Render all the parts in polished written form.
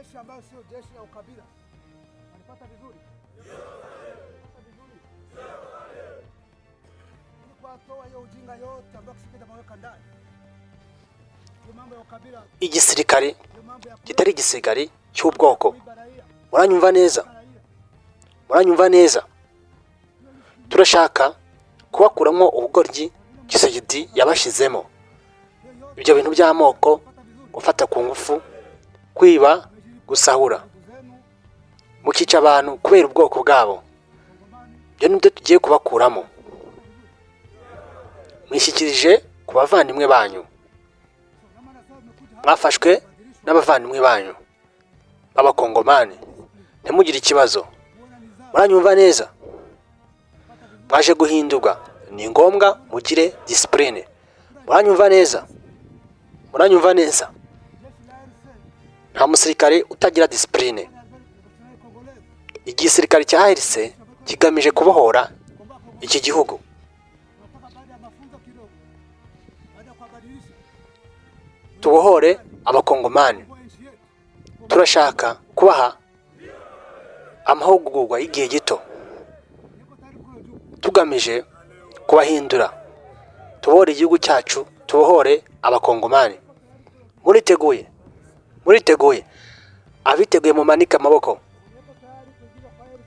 jeshi ambayo sio jeshi la ukabila. Unanipata vizuri? Kwa toa hiyo ujinga yote ambayo Kisekedi ameweka ndani. Mambo ya ukabila. Igisirikare kitari igisirikare cy'ubwoko. Muranyumva neza. Turashaka kubakuramo ubugoryi Kisekedi yabashizemo. Ibyo bintu by'amoko, gufata ku ngufu, kwiba, gusahura, mukica abantu kubera ubwoko bwabo. Byo nibyo tugiye kubakuramo. Mwishyikirije ku bavandimwe banyu. Mwafashwe n'abavandimwe banyu b'abakongomani. Ntimugire ikibazo. Muranyumva neza. Mwaje guhindurwa. Ni ngombwa mugire discipline. Muranyumva neza. Nta musirikare utagira discipline. Igisirikare cya ARC kigamije kubohora iki gihugu. Tubohore abakongomani. Turashaka kubaha amahugurwa y'igihe gito, tugamije kubahindura. Tubohore igihugu cyacu, tubohore abakongomani. Muriteguye. Abiteguye mu manika amaboko.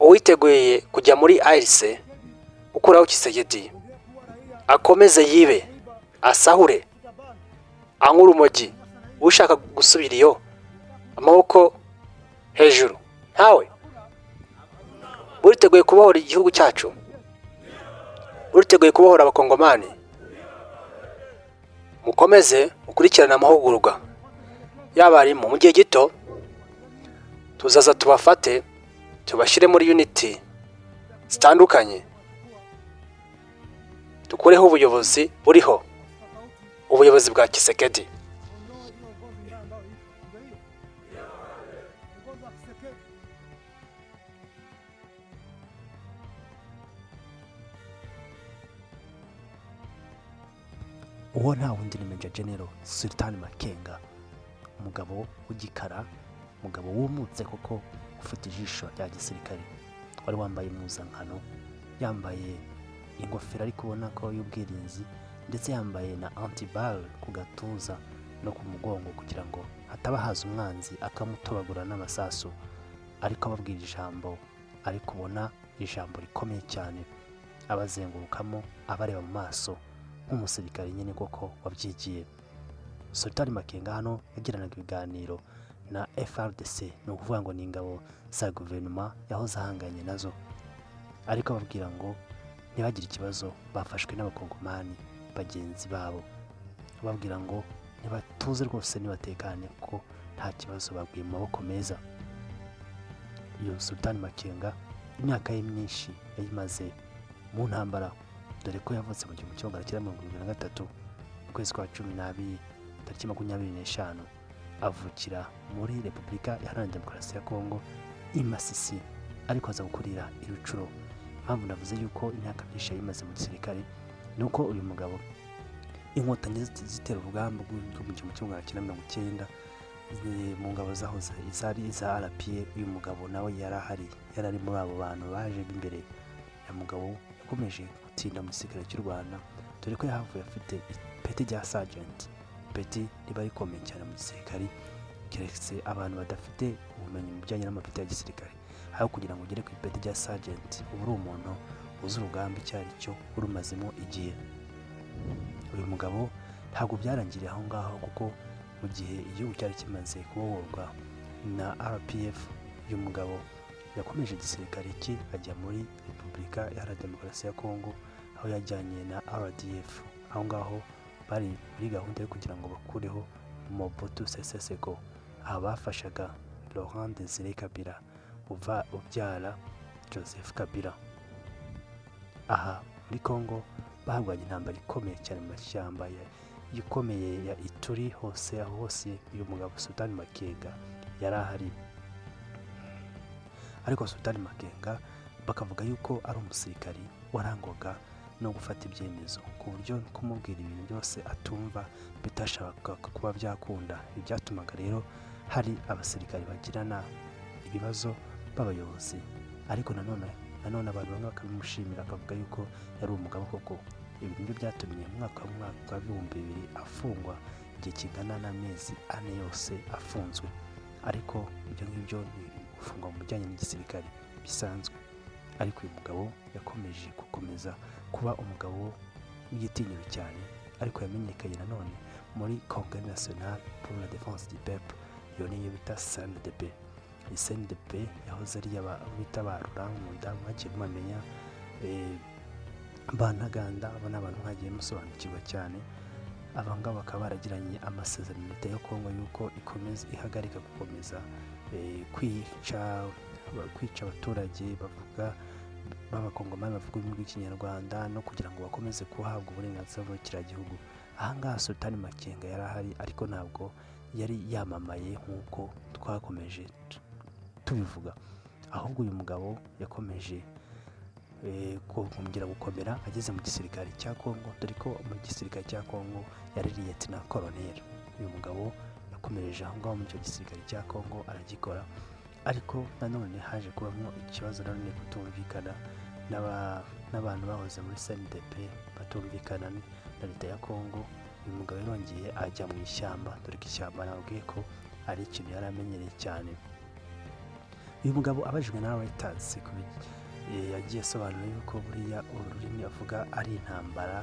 Uwiteguye kujya muri ARC ukuraho Kisekedi, akomeze yibe, asahure, ankuru urumogi. Ushaka gusubira iyo, amaboko hejuru. Ntawe. Muriteguye kubohora igihugu cyacu. Muriteguye kubohora abakongomani. Mukomeze mukurikirana amahugurwa y'abarimu. Mu gihe gito tuzaza tubafate, tubashyire muri unity zitandukanye, dukureho ubuyobozi buriho, ubuyobozi bwa Kisekedi. Uwo nta wundi ni Major General Sultan Makenga, umugabo w'igikara, umugabo wumutse koko, ufite ijisho rya gisirikare. Wari wambaye impuzankano, yambaye ingofero ariko ubona ko y'ubwirinzi, ndetse yambaye na antiballe ku gatuza no ku mugongo kugira ngo hataba haza umwanzi akamutobagura n'amasasu. Ariko ababwira ijambo, ariko ubona ijambo rikomeye cyane, abazengurukamo, abareba mu maso nk'umusirikare nyine koko wabyigiye. Sultan Makenga hano yagiranaga ibiganiro na FRDC, ni ukuvuga ngo ni ingabo za guverinoma yahoze ahanganye nazo. Ariko ababwira ngo ntibagire ikibazo, bafashwe n'abakongomani bagenzi babo. Babwira ngo ntibatuze rwose, nibatekane kuko nta kibazo, babwiye mu maboko meza. Iyo Sultan Makenga imyaka ye myinshi yayimaze mu ntambara, dore ko yavutse mu 1923 mu kwezi kwa 12 tariki 25 avukira muri Repubulika Iharanira Demokarasi ya Kongo i Masisi, ariko aza gukurira i Rucuro. Impamvu navuze yuko imyaka myinshi yayimaze mu gisirikare nuko uyu mugabo inkotanyi zitera urugamba rwo mu 1990 mu ngabo zahoze izari za RPA. Uyu mugabo nawe yarari muri abo bantu baje imbere. Ya mugabo yakomeje gutinda mu gisirikare cy'u Rwanda, dore ko yahavuye afite ipeti rya sergeant. Ipeti riba rikomeye cyane mu gisirikare, keretse abantu badafite ubumenyi mu bijyanye n'amapeti ya gisirikare. Aho kugira ngo ugere ku ipeti rya sergeant, uba uri umuntu uzi urugamba icyo ari cyo, urumazemo igihe. Uyu mugabo ntabwo byarangiriye aho ngaho, kuko mu gihe igihugu cyari kimaze kubohorwa na RPF, uyu mugabo yakomeje igisirikare cye ajya muri Repubulika Iharanira Demokarasi ya Kongo, aho yajyanye na RDF. Aho ngaho bari muri gahunda yo kugira ngo bakureho Mobutu Sese Seko, aha bafashaga Laurent Désiré Kabila ubyara Joseph Kabila. Aha muri Kongo bahagwanye intambara ikomeye cyane mu mashyamba ikomeye ya Ituri, hose aho hose uyu mugabo Sultan Makenga yari ahari. Ariko Sultan Makenga bakavuga yuko ari umusirikari warangwaga no gufata ibyemezo, ku buryo kumubwira ibintu byose atumva bitashaka kuba byakunda. Ibyatumaga rero hari abasirikare bagirana ibibazo b'abayobozi, ariko nanone abantu bamwe bakabimushimira akavuga yuko yari umugabo koko. Ibi nibyo byatumye mu mwaka w'ibihumbi 2000 afungwa igihe kingana n'amezi 4 yose afunzwe. Ariko ibyo ngibyo ni gufungwa mu bijyanye n'igisirikare bisanzwe. Ariko uyu mugabo yakomeje gukomeza kuba umugabo w'igitinyiro cyane, ariko yamenyekanye nanone muri Congrès National pour la Défense du Peuple, iyo niyo bita CNDP. Iyi CNDP yahoze ari bita ba Rurankunda, mwagiye mumenya, Bantaganda, abo ni abantu mwagiye musobanukirwa cyane. Abangaba bakaba baragiranye amasezerano na Leta ya Kongo yuko ihagarika gukomeza kwica abaturage bavuga b'abakongomani bavuga ururimi rw'ikinyarwanda, no kugira ngo bakomeze kuhabwa uburenganzira muri kiriya gihugu. Ahangaha Sultani Makenga yari ahari, ariko ntabwo yari yamamaye nk'uko twakomeje tubivuga, ahubwo uyu mugabo yakomeje kongera gukomera ageze mu gisirikare cya Kongo, dore ko mu gisirikare cya Kongo yari Lieutenant Colonel. Uyu mugabo yakomereje aho ngaho muri icyo gisirikare cya Kongo aragikora, ariko nanone haje kubamo ikibazo nanone kutumvikana n'abantu bahoze muri CNDP, batumvikana na Leta ya Kongo. Uyu mugabo yarongeye ajya mu ishyamba, dore ko ishyamba nabwiye ko ari ikintu yari amenyereye cyane. Uyu mugabo abajijwe na Reuters yagiye asobanura yuko buriya ururimi avuga ari intambara,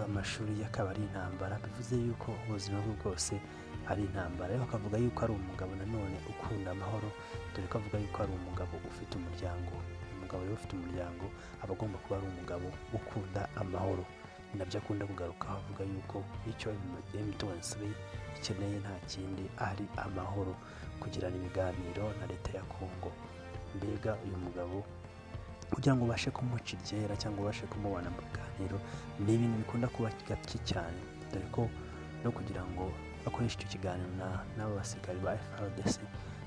amashuri ye akaba ari intambara, bivuze yuko ubuzima bwe bwose ari intambara. Ariko akavuga yuko ari umugabo nanone ukunda amahoro, dore ko avuga yuko ari umugabo ufite umuryango. Umugabo rero ufite umuryango aba agomba kuba ari umugabo ukunda amahoro. Ni nabyo akunda kugarukaho, avuga yuko icyo M23 ikeneye nta kindi ari amahoro, kugirana ibiganiro na Leta ya Kongo. Mbega uyu mugabo kugira ngo ubashe kumuca iryera cyangwa ubashe kumubona mu biganiro ni ibintu bikunda kuba gake cyane, dore ko no kugira ngo akoreshe icyo kiganiro n'abo basirikare ba FARDC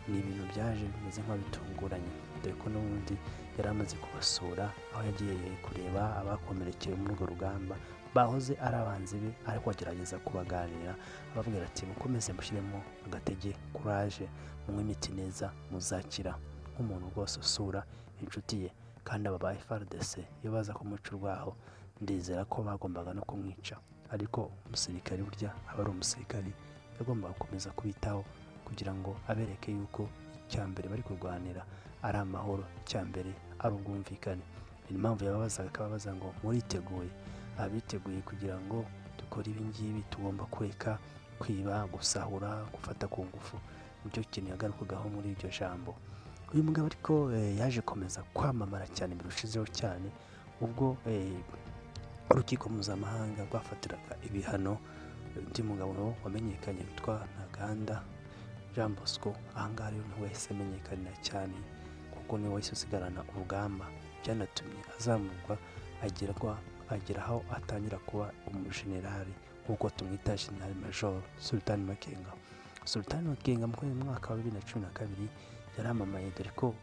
ni ibintu byaje bimeze nk'abitunguranye, dore ko n'ubundi yari amaze kubasura, aho yagiye kureba abakomerekeye muri urwo rugamba bahoze ari abanzi be, ariko agerageza kubaganira ababwira ati mukomeze mushyiremo agatege, courage, munywe imiti neza, muzakira, nk'umuntu rwose usura inshuti ye. Kandi aba ba FARDC iyo baza kumuca urwaho, ndizera ko bagombaga no kumwica, ariko umusirikare burya aba ari umusirikare, yagombaga gukomeza kubitaho kugira ngo abereke yuko icyambere bari kurwanira ari amahoro, icyambere ari ubwumvikane. Ni impamvu yababazaga akababaza ngo muriteguye? Abiteguye kugira ngo dukore ibi ngibi, tugomba kureka kwiba, gusahura, gufata ku ngufu. Nicyo kintu yagarukagaho muri iryo jambo. Uyu mugabo ariko yaje komeza kwamamara cyane birushijeho cyane ubwo urukiko mpuzamahanga rwafatiraga ibihano undi mugabo wamenyekanye witwa Ntaganda Jean Bosco. Ahangaha rero niwe wahise amenyekanira cyane, kuko niwe wahise usigarana urugamba, byanatumye azamurwa agera aho atangira kuba umujenerali, nk'uko tumwita General Major Sultani Makenga. Sultani Makenga mu mwaka wa 2012 yaramamaye, dore ko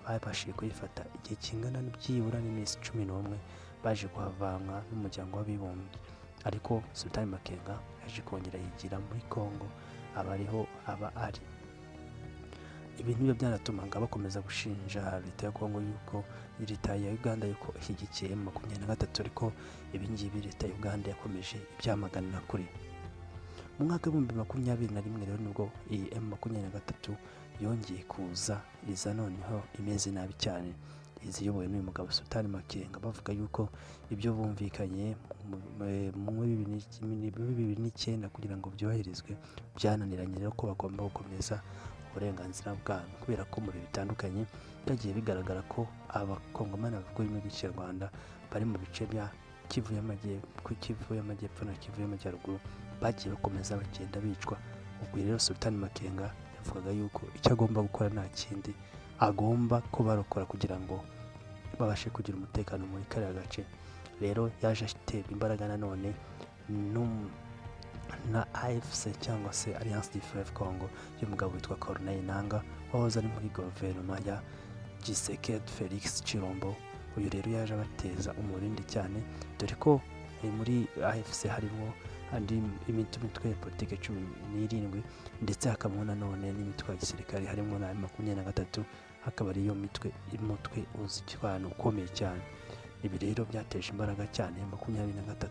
babashije kuyifata igihe kingana byibura n'iminsi 11 baje kuhavanwa n'umuryango w'abibumbye. Ariko Sultani Makenga yaje kongera yigira muri Kongo, aba ari ibintu byo byanatumaga bakomeza gushinja Leta ya Kongo yuko Leta ya Uganda yuko ishyigikiye M23, ariko ibi ngibi Leta ya Uganda yakomeje ibyamaganira kuri. Mu mwaka wa 2021 rero nibwo iyi M23 yongeye kuza, iza noneho imeze nabi cyane, iziyobowe n'uyu mugabo Sultani Makenga, bavuga yuko ibyo bumvikanye mu 2009 kugira ngo byubahirizwe byananiranye, rero ko bagomba gukomeza uburenganzira bwabo, kubera ko mu bihe bitandukanye byagiye bigaragara ko abakongomani bavuga ururimi rw'ikinyarwanda bari mu bice bya Kivu y'Amajyepfo na Kivu y'Amajyaruguru bagiye bakomeza bagenda bicwa. Ubwo rero Sultani Makenga yavugaga yuko icyo agomba gukora nta kindi, agomba kubarokora kugira ngo babashe kugira umutekano muri kariya gace. Rero yaje aterwa imbaraga nanone na AFC cyangwa se Alliance du Fleuve Congo y'umugabo witwa Corneille Nangaa, wahoze ari muri guverinoma ya Tshisekedi Felix Tshilombo. Uyu rero yaje abateza umurindi cyane, dore ko muri AFC harimo andi imitwe ya politiki 17 ndetse hakabamo nanone n'imitwe ya gisirikare harimo na 23 hakaba ariyo umutwe uzi cyane ukomeye cyane. Ibi rero byateje imbaraga cyane 23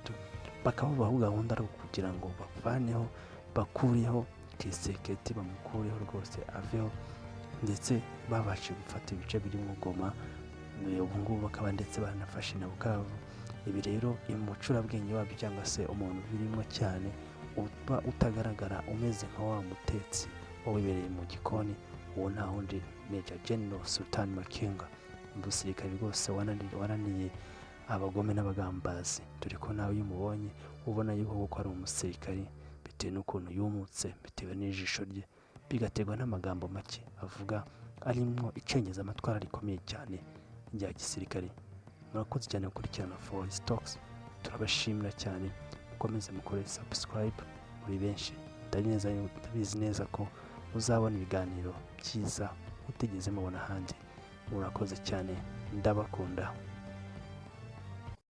bakaba bahu gahunda yo kugira ngo bavaneho bakureho Kisekedi bamukureho rwose aveho, ndetse babashe gufata ibice birimo Goma. Ubu ngubu bakaba ndetse banafashe na Bukavu. Ibi rero umucurabwenge wabyo cyangwa se umuntu birimo cyane uba utagaragara umeze nka wa mutetsi wawibereye mu gikoni, uwo nta wundi Major General Sultan Makenga. Umusirikare rwose wananiye abagome n'abagambazi, dore ko nawe iyo umubonye ubona yuko ko ari umusirikare bitewe n'ukuntu yumutse, bitewe n'ijisho rye, bigaterwa n'amagambo make avuga arimo icengeza amatwara rikomeye cyane rya gisirikare. Murakoze cyane gukurikirana Voice Talks, turabashimira cyane, mukomeze mukore subscribe muri benshi, ndabizi neza ko uzabona ibiganiro byiza utigeze mubona ahandi. Murakoze cyane, ndabakunda.